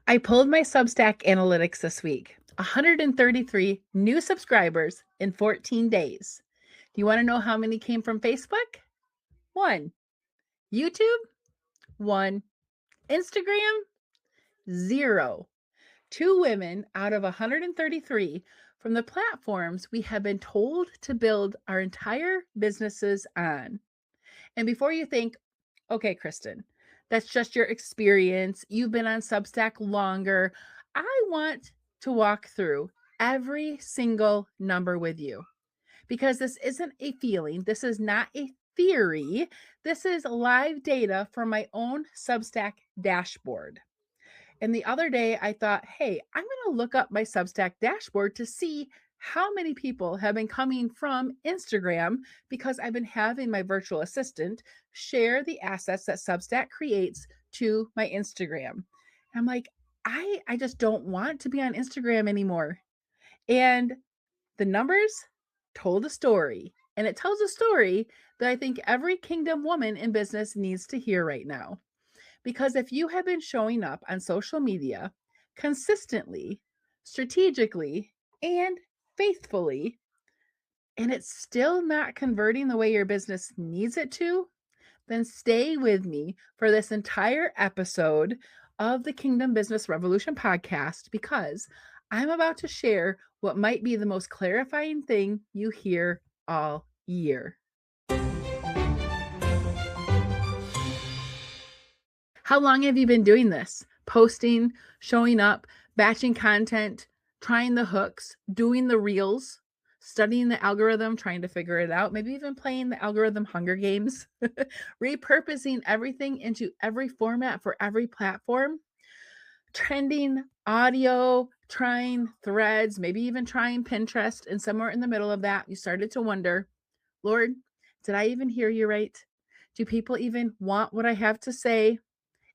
I pulled my Substack analytics this week. 133 new subscribers in 14 days. Do you want to know how many came from Facebook? 1. YouTube? 1. Instagram? 0. 2 women out of 133 from the platforms we have been told to build our entire businesses on. And before you think, okay, Kristin, that's just your experience. You've been on Substack longer. I want to walk through every single number with you because this isn't a feeling. This is not a theory. This is live data from my own Substack dashboard. And the other day I thought, hey, I'm going to look up my Substack dashboard to see how many people have been coming from Instagram because I've been having my virtual assistant share the assets that Substack creates to my Instagram. And I'm like, I just don't want to be on Instagram anymore. And the numbers told a story. And it tells a story that I think every kingdom woman in business needs to hear right now. Because if you have been showing up on social media consistently, strategically, and faithfully, and it's still not converting the way your business needs it to, then stay with me for this entire episode of the Kingdom Business Revolution podcast because I'm about to share what might be the most clarifying thing you hear all year. How long have you been doing this? Posting, showing up, batching content, trying the hooks, doing the reels, studying the algorithm, trying to figure it out, maybe even playing the algorithm Hunger Games, repurposing everything into every format for every platform, trending audio, trying threads, maybe even trying Pinterest, and somewhere in the middle of that, you started to wonder, Lord, did I even hear you right? Do people even want what I have to say?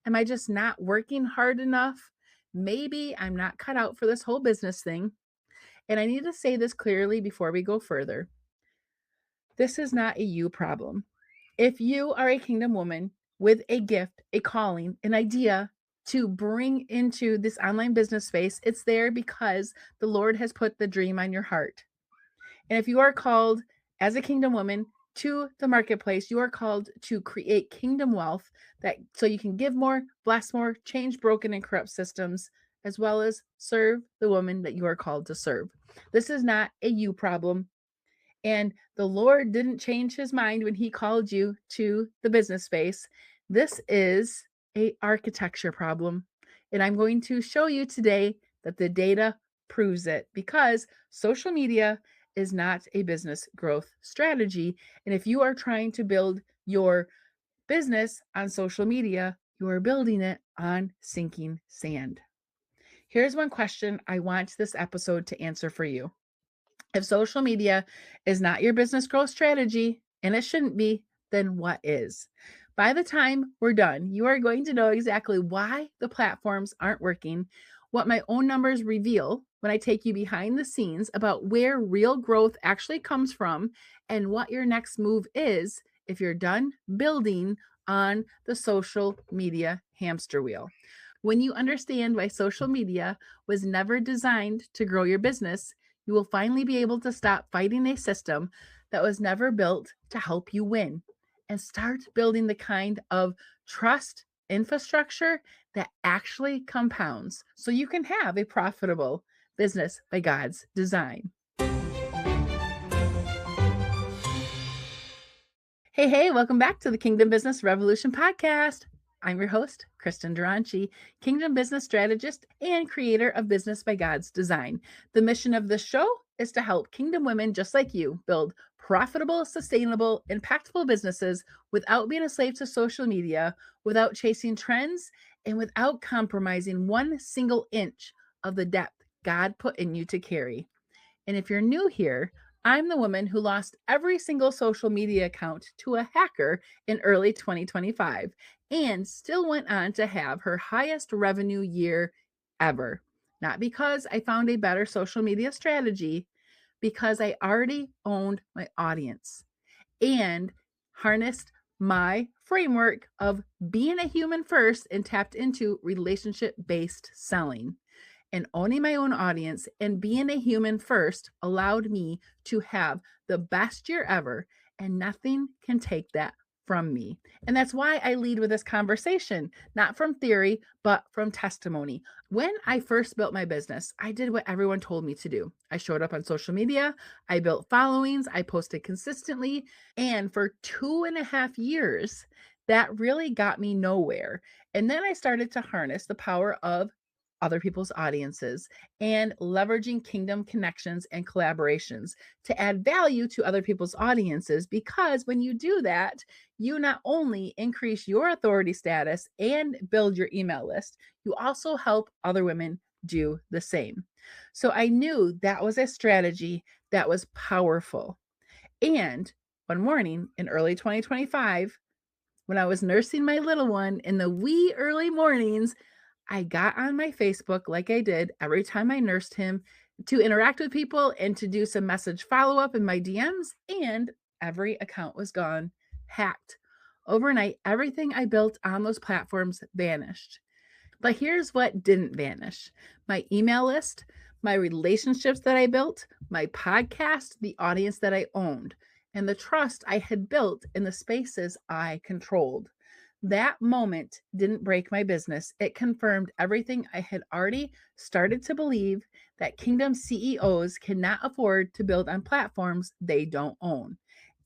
Am I just not working hard enough? Maybe I'm not cut out for this whole business thing. And I need to say this clearly before we go further. This is not a you problem. If you are a kingdom woman with a gift, a calling, an idea to bring into this online business space, it's there because the Lord has put the dream on your heart. And if you are called as a kingdom woman to the marketplace, you are called to create kingdom wealth that so you can give more, bless more, change broken and corrupt systems, as well as serve the woman that you are called to serve. This is not a you problem. And the Lord didn't change his mind when he called you to the business space. This is a architecture problem. And I'm going to show you today that the data proves it because social media is not a business growth strategy. And if you are trying to build your business on social media, you are building it on sinking sand. Here's one question I want this episode to answer for you. If social media is not your business growth strategy, and it shouldn't be, then what is? By the time we're done, you are going to know exactly why the platforms aren't working, what my own numbers reveal when I take you behind the scenes about where real growth actually comes from, and what your next move is if you're done building on the social media hamster wheel. When you understand why social media was never designed to grow your business, you will finally be able to stop fighting a system that was never built to help you win and start building the kind of trust infrastructure that actually compounds so you can have a profitable business by God's design. Hey, welcome back to the Kingdom Business Revolution podcast. I'm your host, Kristin Dronchi, Kingdom Business Strategist and creator of Business by God's Design. The mission of this show is to help kingdom women just like you build profitable, sustainable, impactful businesses without being a slave to social media, without chasing trends, and without compromising one single inch of the depth God put in you to carry. And if you're new here, I'm the woman who lost every single social media account to a hacker in early 2025 and still went on to have her highest revenue year ever. Not because I found a better social media strategy, because I already owned my audience and harnessed my framework of being a human first and tapped into relationship-based selling. And owning my own audience and being a human first allowed me to have the best year ever, and nothing can take that from me. And that's why I lead with this conversation, not from theory, but from testimony. When I first built my business, I did what everyone told me to do. I showed up on social media, I built followings, I posted consistently, and for 2.5 years, that really got me nowhere. And then I started to harness the power of other people's audiences and leveraging kingdom connections and collaborations to add value to other people's audiences. Because when you do that, you not only increase your authority status and build your email list, you also help other women do the same. So I knew that was a strategy that was powerful. And one morning in early 2025, when I was nursing my little one in the wee early mornings, I got on my Facebook like I did every time I nursed him to interact with people and to do some message follow up in my DMs, and every account was gone, hacked. Overnight, everything I built on those platforms vanished. But here's what didn't vanish: my email list, my relationships that I built, my podcast, the audience that I owned, and the trust I had built in the spaces I controlled. That moment didn't break my business. It confirmed everything I had already started to believe, that kingdom CEOs cannot afford to build on platforms they don't own.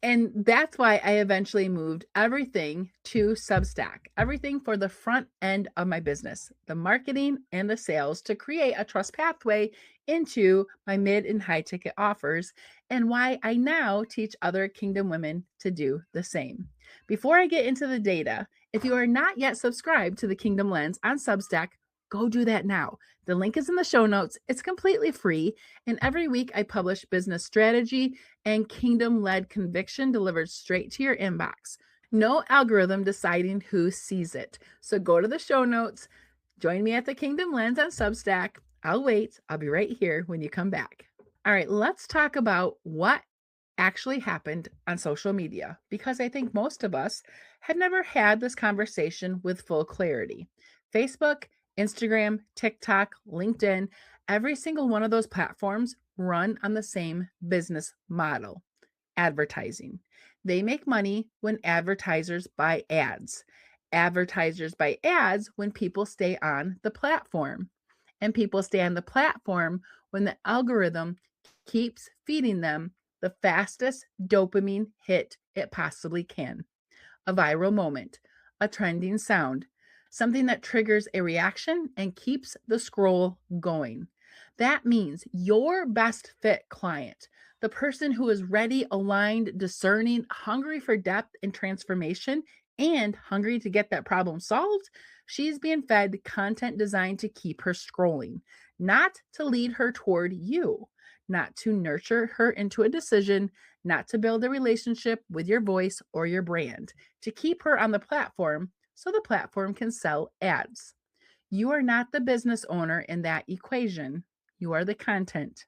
And that's why I eventually moved everything to Substack, everything for the front end of my business, the marketing and the sales, to create a trust pathway into my mid and high ticket offers, and why I now teach other kingdom women to do the same. Before I get into the data, if you are not yet subscribed to the Kingdom Lens on Substack, go do that now. The link is in the show notes. It's completely free. And every week I publish business strategy and kingdom-led conviction delivered straight to your inbox. No algorithm deciding who sees it. So go to the show notes. Join me at the Kingdom Lens on Substack. I'll wait. I'll be right here when you come back. All right, let's talk about what actually happened on social media, because I think most of us have never had this conversation with full clarity. Facebook, Instagram, TikTok, LinkedIn, every single one of those platforms run on the same business model: advertising. They make money when advertisers buy ads. Advertisers buy ads when people stay on the platform. And people stay on the platform when the algorithm keeps feeding them the fastest dopamine hit it possibly can: a viral moment, a trending sound, something that triggers a reaction and keeps the scroll going. That means your best fit client, the person who is ready, aligned, discerning, hungry for depth and transformation, and hungry to get that problem solved, she's being fed content designed to keep her scrolling, not to lead her toward you, not to nurture her into a decision, not to build a relationship with your voice or your brand, to keep her on the platform so the platform can sell ads. You are not the business owner in that equation. You are the content,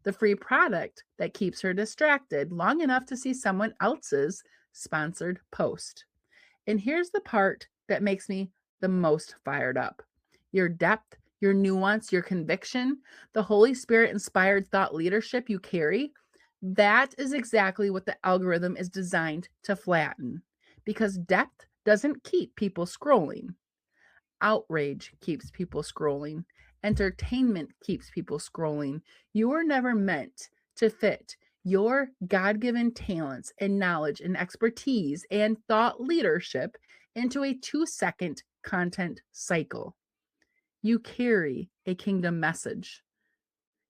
the free product that keeps her distracted long enough to see someone else's sponsored post. And here's the part that makes me the most fired up: your depth, your nuance, your conviction, the Holy Spirit inspired thought leadership you carry. That is exactly what the algorithm is designed to flatten, because depth doesn't keep people scrolling. Outrage keeps people scrolling. Entertainment keeps people scrolling. You were never meant to fit your God-given talents and knowledge and expertise and thought leadership into a 2-second content cycle. You carry a kingdom message.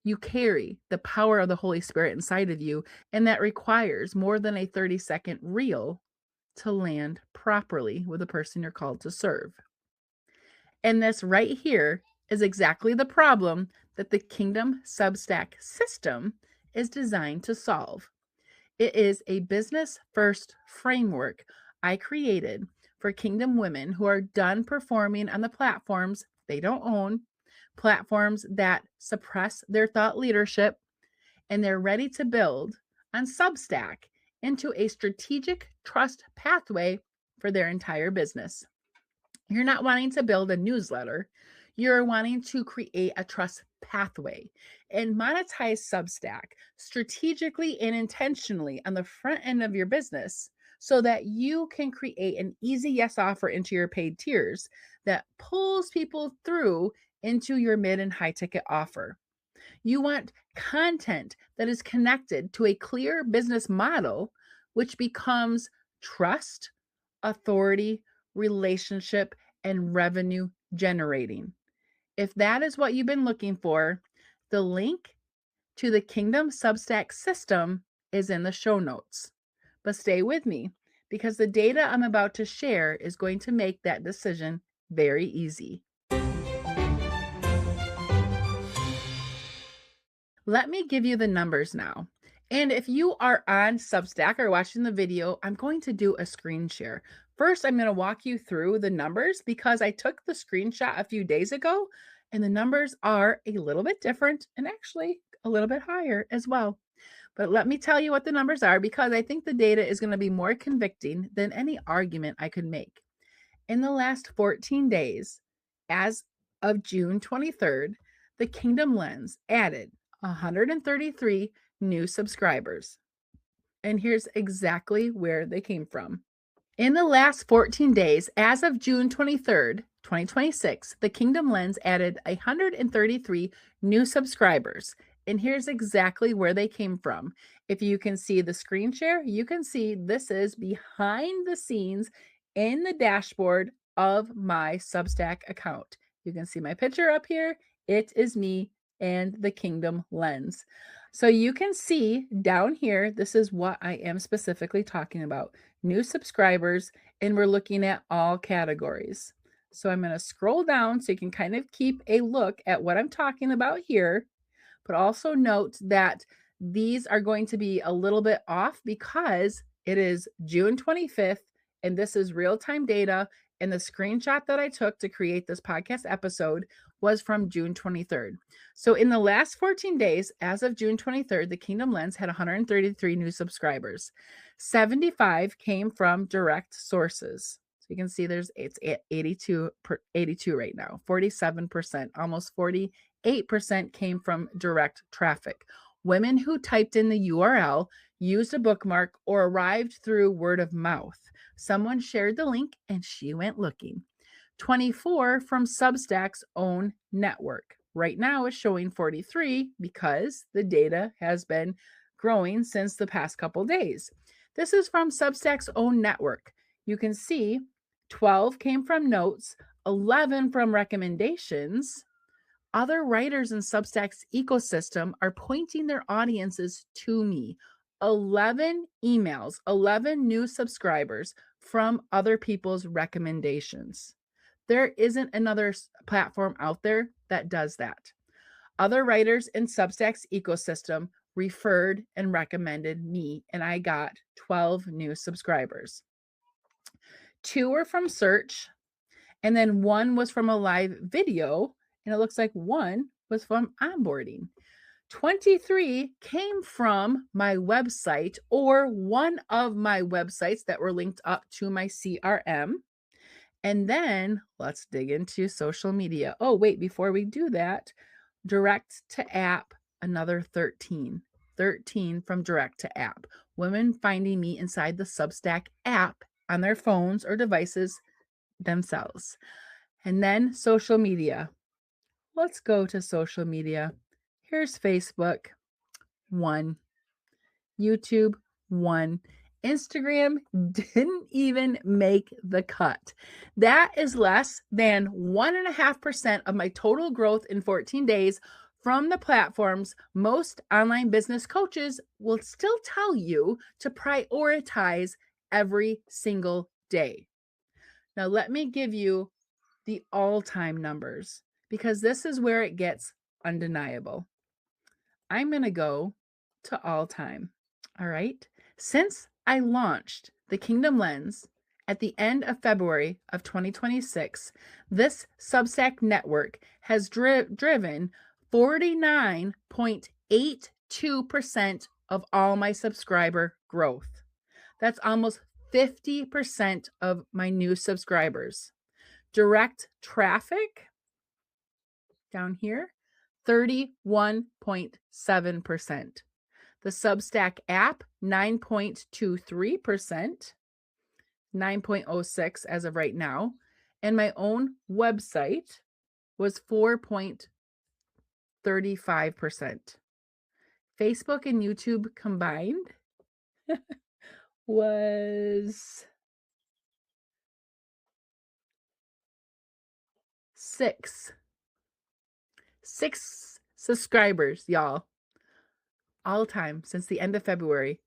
You carry the power of the Holy Spirit inside of you, and that requires more than a 30-second reel to land properly with the person you're called to serve. And this right here is exactly the problem that the Kingdom Substack system is designed to solve. It is a business first framework I created for kingdom women who are done performing on the platforms they don't own, platforms that suppress their thought leadership, and they're ready to build on Substack into a strategic trust pathway for their entire business. You're not wanting to build a newsletter. You're wanting to create a trust pathway and monetize Substack strategically and intentionally on the front end of your business so that you can create an easy yes offer into your paid tiers that pulls people through into your mid and high ticket offer. You want content that is connected to a clear business model, which becomes trust, authority, relationship, and revenue generating. If that is what you've been looking for, the link to the Kingdom Substack system is in the show notes. But stay with me because the data I'm about to share is going to make that decision very easy. Let me give you the numbers now. And if you are on Substack or watching the video, I'm going to do a screen share. First, I'm going to walk you through the numbers because I took the screenshot a few days ago and the numbers are a little bit different and actually a little bit higher as well. But let me tell you what the numbers are because I think the data is going to be more convicting than any argument I could make. In the last 14 days, as of June 23rd, the Kingdom Lens added 133 new subscribers. And here's exactly where they came from. In the last 14 days, as of June 23rd, 2026, the Kingdom Lens added 133 new subscribers. And here's exactly where they came from. If you can see the screen share, you can see this is behind the scenes in the dashboard of my Substack account. You can see my picture up here. It is me and the Kingdom Lens. So you can see down here, this is what I am specifically talking about. New subscribers, and we're looking at all categories. So I'm going to scroll down so you can kind of keep a look at what I'm talking about here, but also note that these are going to be a little bit off because it is June 25th and this is real-time data, and the screenshot that I took to create this podcast episode was from June 23rd. So in the last 14 days, as of June 23rd, the Kingdom Lens had 133 new subscribers. 75 came from direct sources. So you can see it's at 82 right now, 47%, almost 48% came from direct traffic. Women who typed in the URL, used a bookmark, or arrived through word of mouth. Someone shared the link and she went looking. 24 from Substack's own network. Right now it's showing 43 because the data has been growing since the past couple days. This is from Substack's own network. You can see 12 came from notes, 11 from recommendations. Other writers in Substack's ecosystem are pointing their audiences to me. 11 emails, 11 new subscribers from other people's recommendations. There isn't another platform out there that does that. Other writers in Substack's ecosystem referred and recommended me, and I got 12 new subscribers. 2 were from search, and then 1 was from a live video, and it looks like 1 was from onboarding. 23 came from my website or one of my websites that were linked up to my CRM. And then let's dig into social media. Oh, wait, before we do that, direct to app, another 13. 13 from direct to app. Women finding me inside the Substack app on their phones or devices themselves. And then social media. Let's go to social media. Here's Facebook, 1. YouTube, 1. Instagram didn't even make the cut. That is less than 1.5% of my total growth in 14 days from the platforms most online business coaches will still tell you to prioritize every single day. Now, let me give you the all-time numbers because this is where it gets undeniable. I'm going to go to all time. All right. Since I launched the Kingdom Lens at the end of February of 2026, this Substack network has driven 49.82% of all my subscriber growth. That's almost 50% of my new subscribers. Direct traffic down here, 31.7%. The Substack app, 9.23%, 9.06 as of right now. And my own website was 4.35%. Facebook and YouTube combined was 6 subscribers, y'all, all time since the end of February.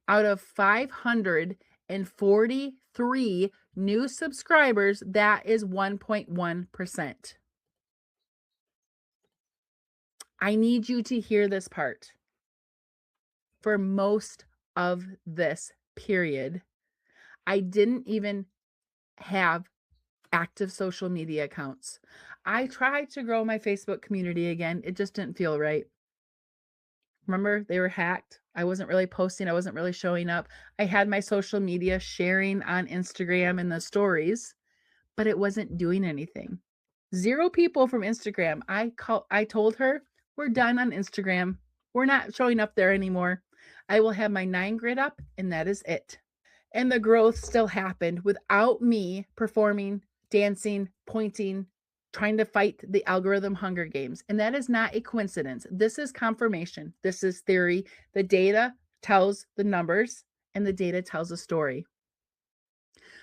Out of 543 new subscribers, that is 1.1%. I need you to hear this part. For most of this period, I didn't even have active social media accounts. I tried to grow my Facebook community again. It just didn't feel right. Remember, they were hacked. I wasn't really posting. I wasn't really showing up. I had my social media sharing on Instagram and the stories, but it wasn't doing anything. 0 people from Instagram. I told her, we're done on Instagram. We're not showing up there anymore. I will have my 9 grid up, and that is it. And the growth still happened without me performing, dancing, pointing, trying to fight the algorithm Hunger Games. And that is not a coincidence. This is confirmation. This is theory. The data tells the numbers, and the data tells a story.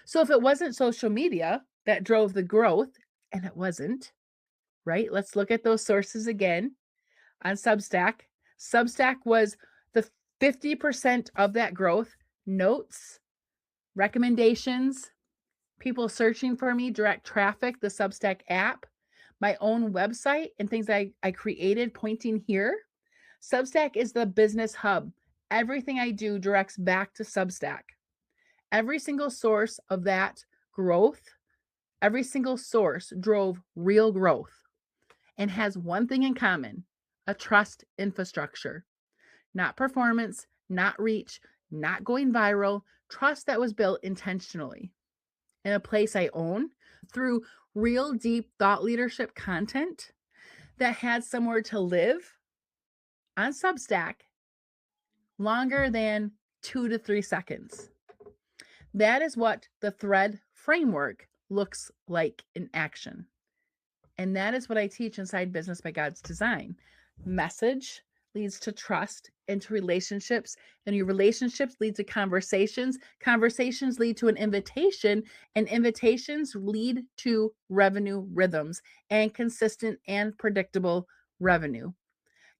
So if it wasn't social media that drove the growth, and it wasn't, right? Let's look at those sources again on Substack. Substack was the 50% of that growth. Notes, recommendations, people searching for me, direct traffic, the Substack app, my own website, and things I created pointing here. Substack is the business hub. Everything I do directs back to Substack. Every single source of that growth, every single source drove real growth and has one thing in common: a trust infrastructure. Not performance, not reach, not going viral. Trust that was built intentionally in a place I own through real deep thought leadership content that had somewhere to live on Substack longer than 2 to 3 seconds. That is what the thread framework looks like in action. And that is what I teach inside Business by God's Design. Message leads to trust and to relationships, and your relationships lead to conversations. Conversations lead to an invitation, and invitations lead to revenue rhythms and consistent and predictable revenue.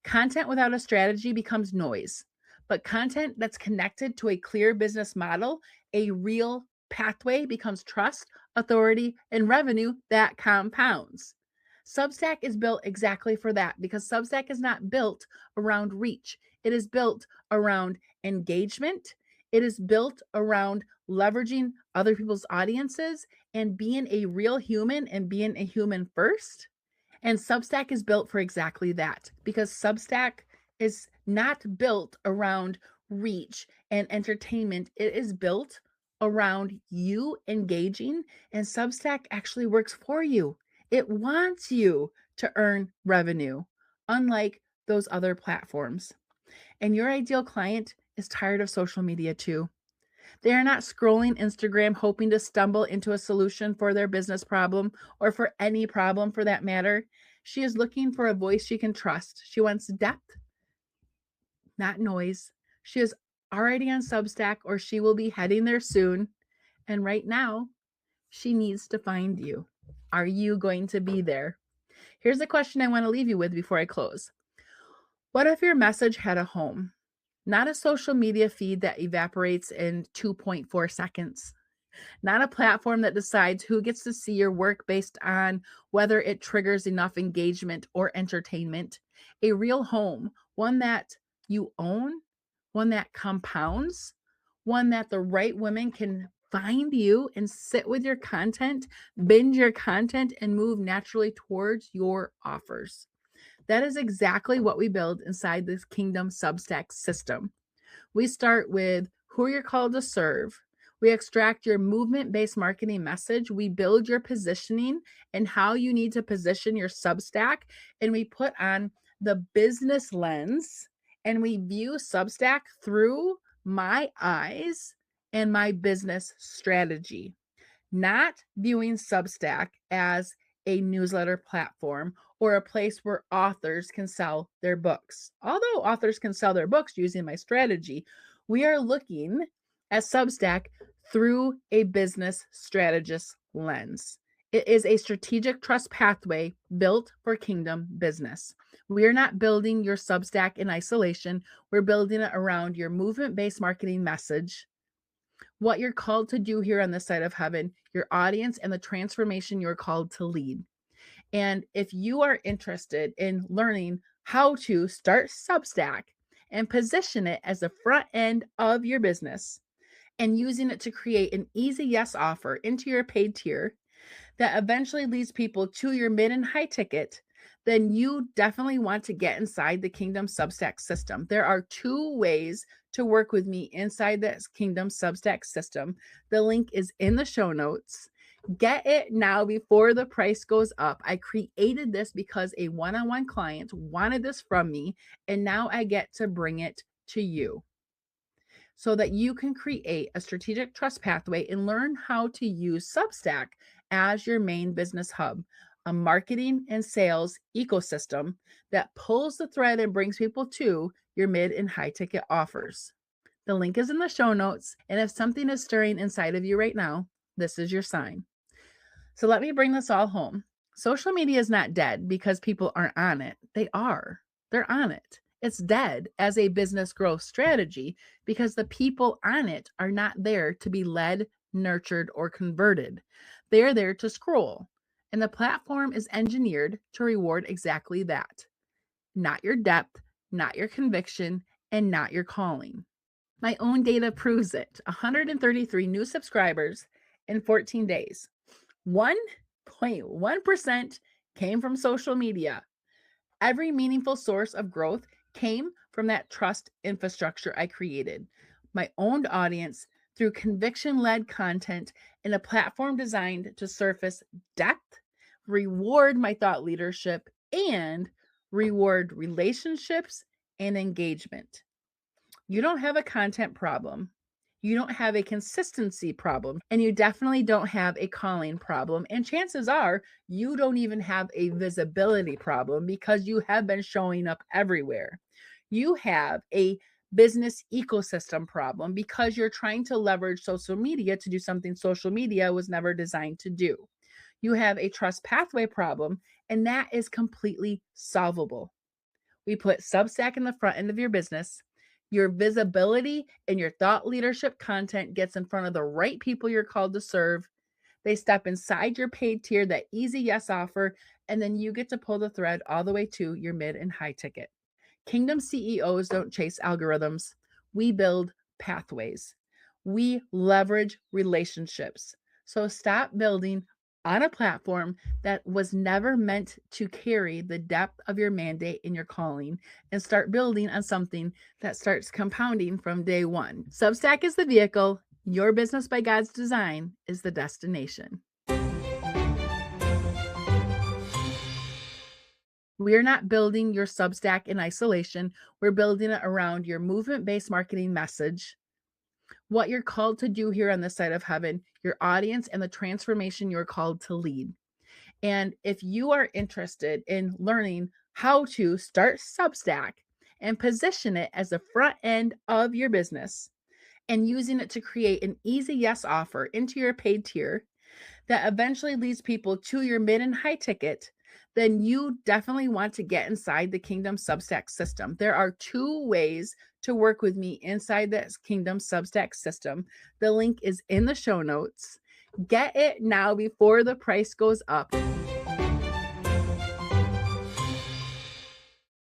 Content without a strategy becomes noise, but content that's connected to a clear business model, a real pathway, becomes trust, authority, and revenue that compounds. Substack is built exactly for that, because Substack is not built around reach. It is built around engagement. It is built around leveraging other people's audiences and being a real human and being a human first. And Substack is built for exactly that, because Substack is not built around reach and entertainment. It is built around you engaging, and Substack actually works for you. It wants you to earn revenue, unlike those other platforms. And your ideal client is tired of social media too. They are not scrolling Instagram hoping to stumble into a solution for their business problem, or for any problem for that matter. She is looking for a voice she can trust. She wants depth, not noise. She is already on Substack, or she will be heading there soon. And right now, she needs to find you. Are you going to be there? Here's the question I want to leave you with before I close. What if your message had a home? Not a social media feed that evaporates in 2.4 seconds. Not a platform that decides who gets to see your work based on whether it triggers enough engagement or entertainment. A real home, one that you own, one that compounds, one that the right women can find you and sit with your content, binge your content, and move naturally towards your offers. That is exactly what we build inside this Kingdom Substack system. We start with who you're called to serve. We extract your movement-based marketing message. We build your positioning and how you need to position your Substack. And we put on the business lens and we view Substack through my eyes and my business strategy, not viewing Substack as a newsletter platform or a place where authors can sell their books. Although authors can sell their books using my strategy, we are looking at Substack through a business strategist lens. It is a strategic trust pathway built for kingdom business. We are not building your Substack in isolation. We're building it around your movement-based marketing message, what you're called to do here on this side of heaven, your audience, and the transformation you're called to lead. And if you are interested in learning how to start Substack and position it as the front end of your business and using it to create an easy yes offer into your paid tier that eventually leads people to your mid and high ticket, then you definitely want to get inside the Kingdom Substack system. There are 2 ways to work with me inside this Kingdom Substack system. The link is in the show notes. Get it now before the price goes up. I created this because a one-on-one client wanted this from me, and now I get to bring it to you so that you can create a strategic trust pathway and learn how to use Substack as your main business hub, a marketing and sales ecosystem that pulls the thread and brings people to your mid and high ticket offers. The link is in the show notes, and if something is stirring inside of you right now, this is your sign. So let me bring this all home. Social media is not dead because people aren't on it. They are. They're on it. It's dead as a business growth strategy because the people on it are not there to be led, nurtured, or converted. They're there to scroll. And the platform is engineered to reward exactly that. Not your depth, not your conviction, and not your calling. My own data proves it. 133 new subscribers in 14 days. 1.1% came from social media. Every meaningful source of growth came from that trust infrastructure I created. My owned audience through conviction-led content in a platform designed to surface depth, reward my thought leadership, and reward relationships and engagement. You don't have a content problem. You don't have a consistency problem, and you definitely don't have a calling problem. And chances are you don't even have a visibility problem because you have been showing up everywhere. You have a business ecosystem problem because you're trying to leverage social media to do something social media was never designed to do. You have a trust pathway problem, and that is completely solvable. We put Substack in the front end of your business. Your visibility and your thought leadership content gets in front of the right people you're called to serve. They step inside your paid tier, that easy yes offer, and then you get to pull the thread all the way to your mid and high ticket. Kingdom CEOs don't chase algorithms. We build pathways. We leverage relationships. So stop building on a platform that was never meant to carry the depth of your mandate and your calling, and start building on something that starts compounding from day one. Substack is the vehicle. Your business by God's design is the destination. We are not building your Substack in isolation. We're building it around your movement-based marketing message, what you're called to do here on this side of heaven, your audience, and the transformation you're called to lead. And if you are interested in learning how to start Substack and position it as the front end of your business and using it to create an easy yes offer into your paid tier that eventually leads people to your mid and high ticket, then you definitely want to get inside the Kingdom Substack system. There are 2 ways to work with me inside this Kingdom Substack system. The link is in the show notes. Get it now before the price goes up.